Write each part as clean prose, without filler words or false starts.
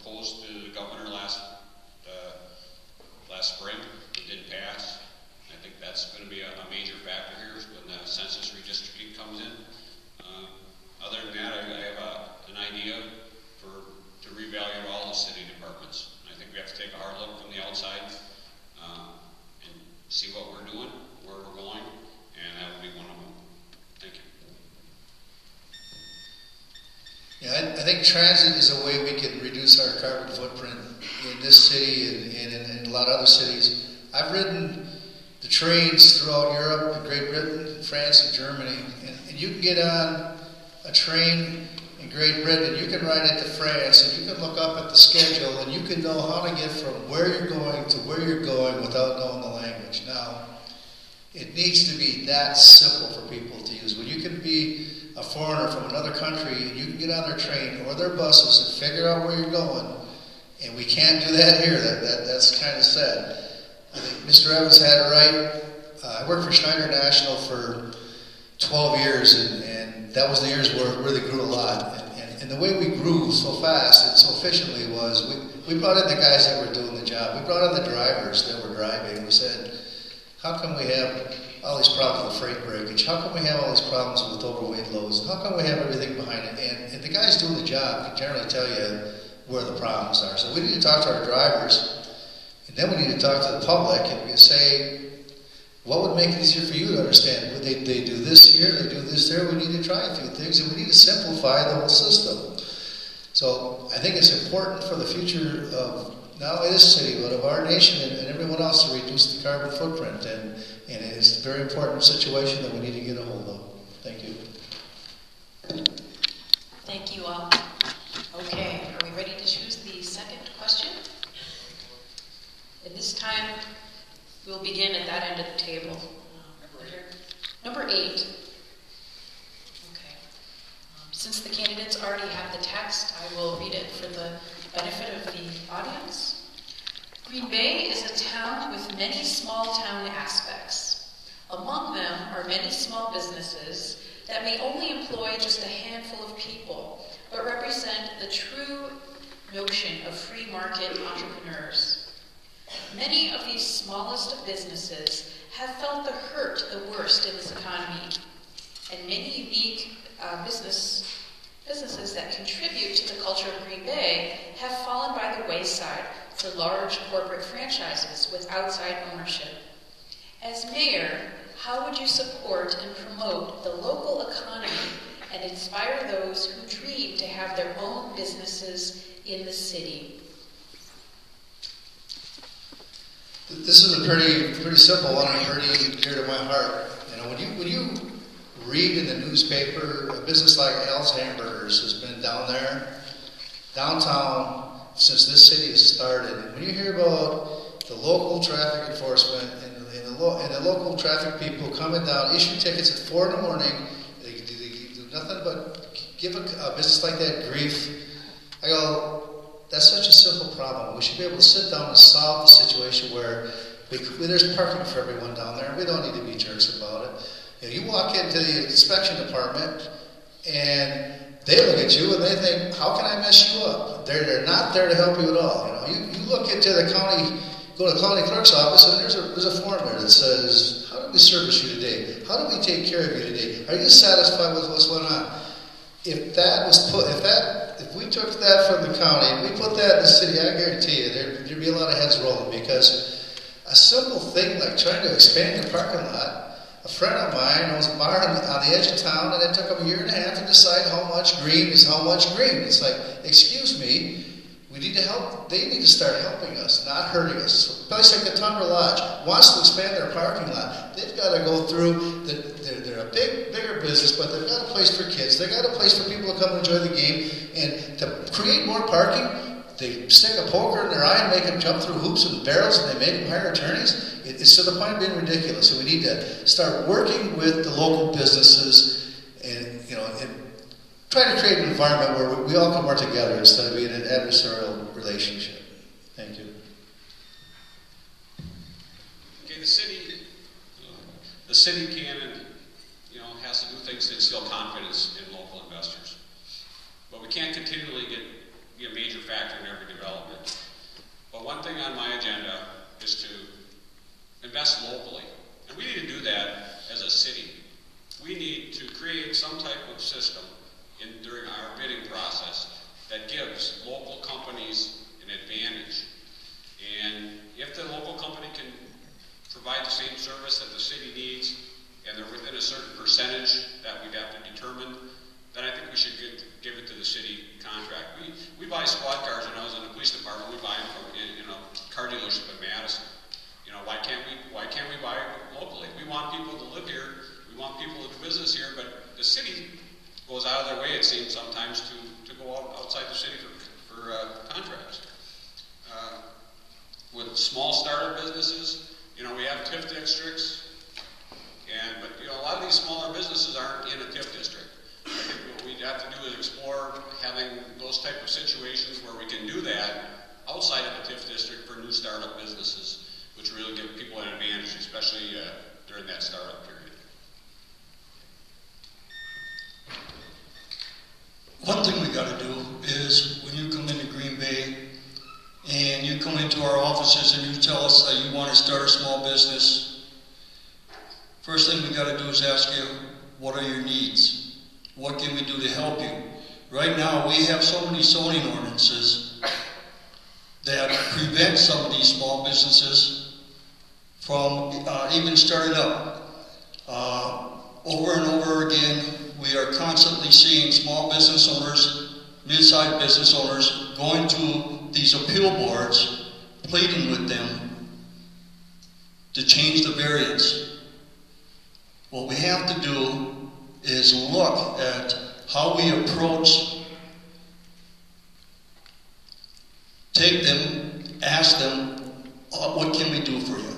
proposed to the governor last spring. It didn't pass. I think that's going to be a major factor here when the census redistricting comes in. Other than that, I have an idea to revalue all the city departments. I think we have to take a hard look from the outside and see what we're doing, where we're going, and that would be one of them. Thank you. Yeah, I think transit is a way we can reduce our carbon footprint in this city and in a lot of other cities. I've ridden the trains throughout Europe and Great Britain, France and Germany, and you can get on a train in Great Britain, you can ride it to France, and you can look up at the schedule, and you can know how to get from where you're going to where you're going without knowing the language. Now, it needs to be that simple for people to use. When you can be a foreigner from another country, and you can get on their train or their buses and figure out where you're going, and we can't do that here. That's kind of sad. I think Mr. Evans had it right. I worked for Schneider National for 12 years, and that was the years where it really grew a lot. And the way we grew so fast and so efficiently was we brought in the guys that were doing the job. We brought in the drivers that were driving. We said, how come we have all these problems with freight breakage? How come we have all these problems with overweight loads? How come we have everything behind it? And the guys doing the job can generally tell you where the problems are. So we need to talk to our drivers, and then we need to talk to the public and say, what would make it easier for you to understand? Would they do this here, they do this there? We need to try a few things, and we need to simplify the whole system. So I think it's important for the future of not only this city, but of our nation and everyone else to reduce the carbon footprint. And it's a very important situation that we need to get a hold of. Thank you. Thank you all. Okay, are we ready to choose the second question? And this time, we'll begin at that end of the table. Number 8. Okay. Since the candidates already have the text, I will read it for the benefit of the audience. Green Bay is a town with many small town aspects. Among them are many small businesses that may only employ just a handful of people, but represent the true notion of free market entrepreneurs. Many of these smallest of businesses have felt the hurt the worst in this economy, and many unique businesses that contribute to the culture of Green Bay have fallen by the wayside for large corporate franchises with outside ownership. As mayor, how would you support and promote the local economy and inspire those who dream to have their own businesses in the city? This is a pretty simple one and pretty dear to my heart. You know, when you read in the newspaper, a business like Al's Hamburgers has been down there, downtown, since this city has started. And when you hear about the local traffic enforcement and the local traffic people coming down, issue tickets at 4 in the morning, they do nothing but give a business like that grief. I go, that's such a simple problem. We should be able to sit down and solve the situation where there's parking for everyone down there. We don't need to be jerks about it. You know, you walk into the inspection department and they look at you and they think, how can I mess you up? They're not there to help you at all. You know, you look into the county, go to the county clerk's office, and there's a form there that says, how do we service you today? How do we take care of you today? Are you satisfied with what's going on? If we took that from the county and we put that in the city, I guarantee you there'd be a lot of heads rolling, because a simple thing like trying to expand the parking lot. A friend of mine owns a bar on the edge of town, and it took him 1.5 years to decide how much green is how much green. It's like, excuse me, we need to help. They need to start helping us, not hurting us. So a place like the Tundra Lodge wants to expand their parking lot. They've got to go through. They're a bigger business, but they've got a place for kids. They've got a place for people to come enjoy the game. And to create more parking, they stick a poker in their eye and make them jump through hoops and barrels, and they make them hire attorneys. It's to the point of being ridiculous. So we need to start working with the local businesses and try to create an environment where we all can work together instead of being an adversarial relationship. Thank you. Okay, the city can and has to do things to instill confidence in local investors, but we can't continually be a major factor in every development. thing on my agenda is to invest locally. And we need to do that as a city. We need to create some type of system during our bidding process that gives local companies an advantage. And if the local company can provide the same service that the city needs, and they're within a certain percentage that we'd have to determine, then I think we should give it to the city contract. We buy squad cars. When I was in the police department, we buy them from car dealership in Madison. Why can't we buy locally? We want people to live here. We want people to do business here, but the city goes out of their way, it seems, sometimes to go outside the city for contracts. With small startup businesses, we have TIF districts, but a lot of these smaller businesses aren't in a TIF district. I think what we'd have to do is explore having those type of situations where we can do that outside of the TIF district for new startup businesses, which really give people an advantage, especially during that startup period. One thing we got to do is when you come into Green Bay and you come into our offices and you tell us that you want to start a small business, first thing we got to do is ask you, what are your needs? What can we do to help you? Right now, we have so many zoning ordinances that prevent some of these small businesses from even starting up. Over and over again, we are constantly seeing small business owners, mid-sized business owners, going to these appeal boards, pleading with them to change the variance. What we have to do is look at how we approach, take them, ask them, what can we do for you?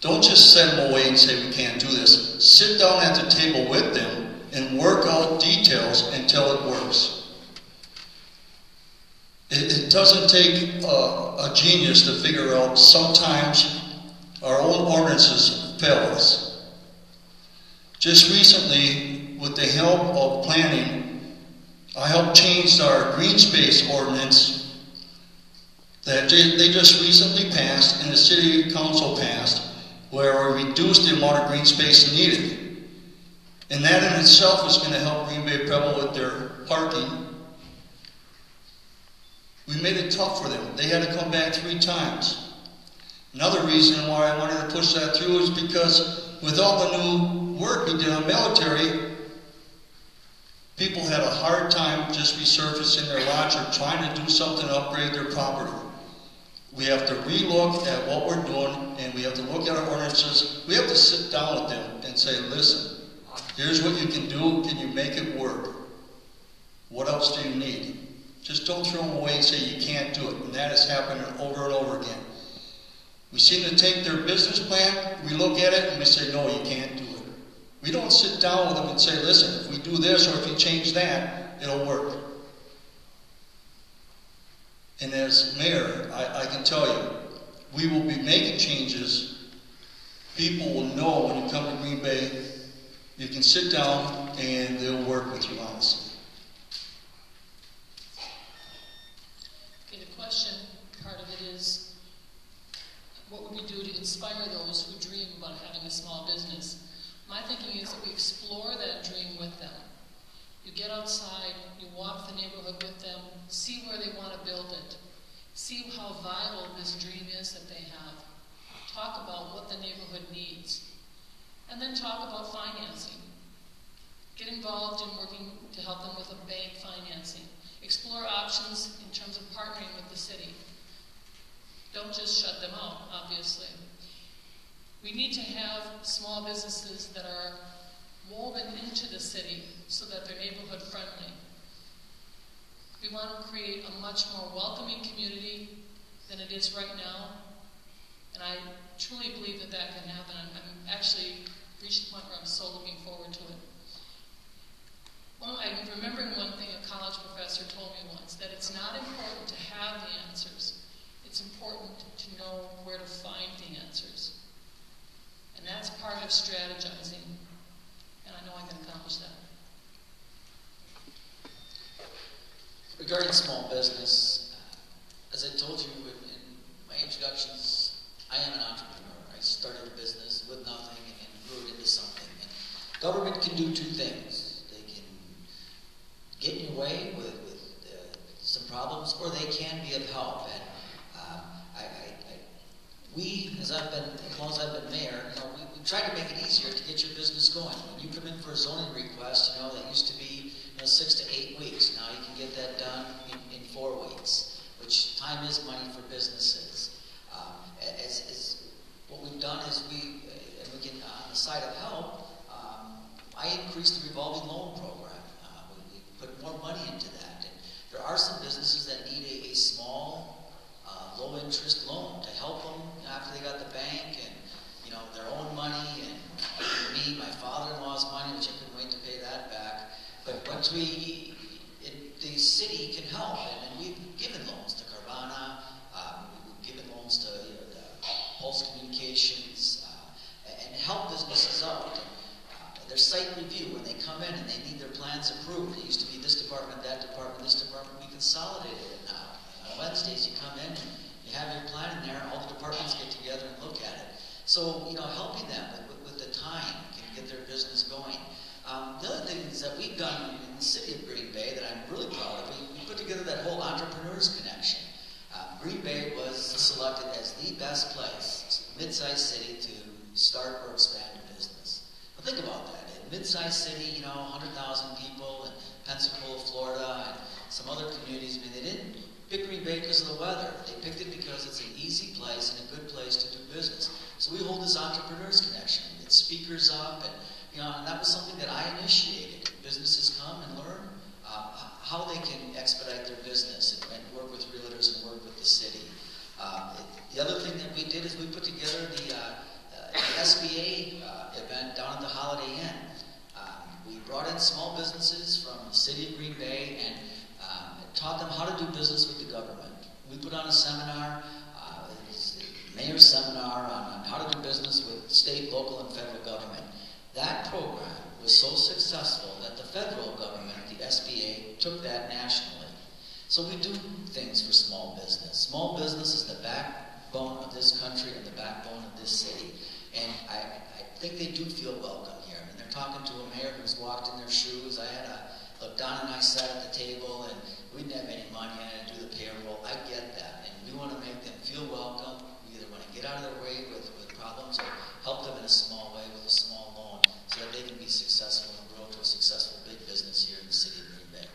Don't just send them away and say we can't do this. Sit down at the table with them and work out details until it works. It doesn't take a genius to figure out sometimes our own ordinances fail us. Just recently, with the help of planning, I helped change our green space ordinance that they just recently passed and the city council passed, where we reduced the amount of green space needed. And that in itself is going to help Green Bay Preble with their parking. We made it tough for them. They had to come back 3 times. Another reason why I wanted to push that through is because with all the new work we did on military, people had a hard time just resurfacing their lots or trying to do something to upgrade their property. We have to relook at what we're doing, and we have to look at our ordinances. We have to sit down with them and say, listen, here's what you can do. Can you make it work? What else do you need? Just don't throw them away and say you can't do it. And that is happening over and over again. We seem to take their business plan, we look at it, and we say, no, you can't do it. We don't sit down with them and say, listen, if we do this or if you change that, it'll work. And as mayor, I can tell you, we will be making changes. People will know when you come to Green Bay, you can sit down and they'll work with you, honestly. Okay, the question part of it is, what would we do to inspire those who dream about having a small business? My thinking is that we explore that dream with them. You get outside, you walk the neighborhood with them, see where they want to build it, see how viable this dream is that they have, talk about what the neighborhood needs, and then talk about financing. Get involved in working to help them with a bank financing. Explore options in terms of partnering with the city. Don't just shut them out, obviously. We need to have small businesses that are woven into the city so that they're neighborhood friendly. We want to create a much more welcoming community than it is right now, and I truly believe that that can happen. I'm actually reached the point where I'm so looking forward to it. Well, I'm remembering one thing a college professor told me once, that it's not important to have the answers. It's important to know where to find the answers. And that's part of strategizing. And I know I can accomplish that. Regarding small business, as I told you in my Government can do two things. They can get in your way with some problems, or they can be of help. And we, as long as I've been mayor, we try to make it easier to get your business going. When you come in for a zoning request, that used to be 6 to 8 weeks. Now you can get that done in 4 weeks, which time is money for businesses. What we've done is we can, on the side of help, I increased the revolving loan program. We put more money into that. And there are some businesses that need a small, low interest loan to help them after they got the bank and their own money, and for me, my father-in-law's money, which I couldn't wait to pay that back. But once the city can help, and we've given loans to Carvana, we've given loans to the Pulse Communications, and help businesses out. Their site review, when they come in and they need their plans approved, it used to be this department, that department, this department. We consolidated it now. On Wednesdays, you come in, you have your plan in there, all the departments get together and look at it. So, helping them with the time can get their business going. The other thing is that we've done in the city of Green Bay that I'm really proud of, we put together that whole Entrepreneurs Connection. Green Bay was selected as the best place, mid-sized city, to start or expand a business. But think about that. A mid-sized city, 100,000 people in Pensacola, Florida, and some other communities, they didn't pick Green Bay because of the weather. They picked it because it's an easy place and a good place to do business. So we hold this Entrepreneurs Connection. We get speakers up, and that was something that I initiated. Businesses come and learn how they can expedite their business and work with realtors and work with the city. The other thing that we did is we put together the SBA event down at the Holiday Inn. We brought in small businesses from the city of Green Bay and taught them how to do business with the government. We put on a seminar, mayor's seminar on how to do business with state, local, and federal government. That program was so successful that the federal government, the SBA, took that nationally. So we do things for small business. Small business is the backbone of this country and the backbone of this city. And I think they do feel welcome here. They're talking to a mayor who's walked in their shoes. Donna and I sat at the table, and we didn't have any money. I had to do the payroll. I get that. And we want to make them feel welcome. We either want to get out of their way with problems or help them in a small way with a small loan so that they can be successful and grow to a successful big business here in the city of Green Bay.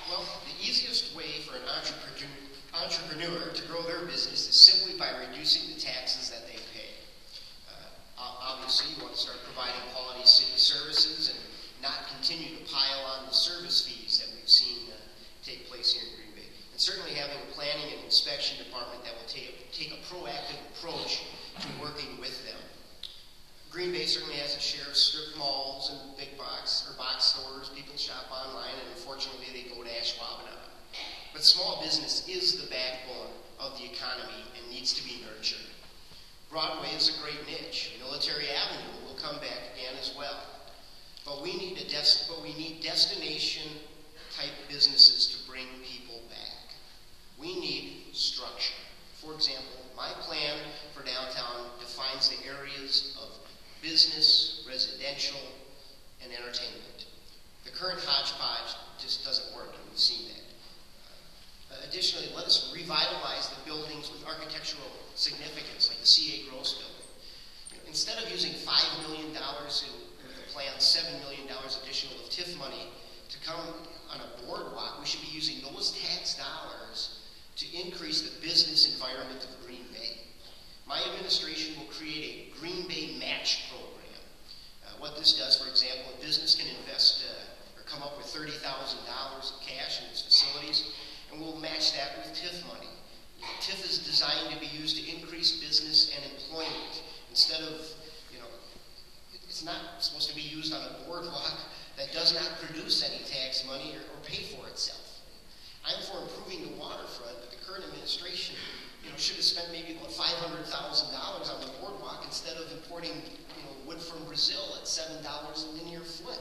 Well, the easiest way for an entrepreneur to grow their business is simply by reducing the taxes that they pay. Obviously, you want to start providing quality city services and not continue to pile on the service fees that we've seen take place here in Green Bay. And certainly having a planning and inspection department that will take a proactive approach to working with them. Green Bay certainly has a share of strip malls and big box stores. People shop online, and unfortunately they go to Ashwaubenon. But small business is the backbone of the economy and needs to be nurtured. Broadway is a great niche. Military Avenue will come back again as well. But we need destination-type businesses to bring people back. We need structure. For example, my plan for downtown defines the areas of business, residential, and entertainment. The current hodgepodge just doesn't work, and we've seen that. Additionally, let us revitalize the buildings with architectural significance, like the C.A. Gross building. Instead of using $5 million with the planned $7 million additional of TIF money to come on a boardwalk, we should be using those tax dollars to increase the business environment of Green Bay. My administration will create a Green Bay match program. What this does, for example, a business can invest or come up with $30,000 of cash in its facilities, and we'll match that with TIF money. TIF is designed to be used to increase business and employment. Instead of, it's not supposed to be used on a boardwalk that does not produce any tax money or pay for itself. I'm for improving the waterfront, but the current administration, should have spent maybe about $500,000 on the boardwalk instead of importing, wood from Brazil at $7 a linear foot.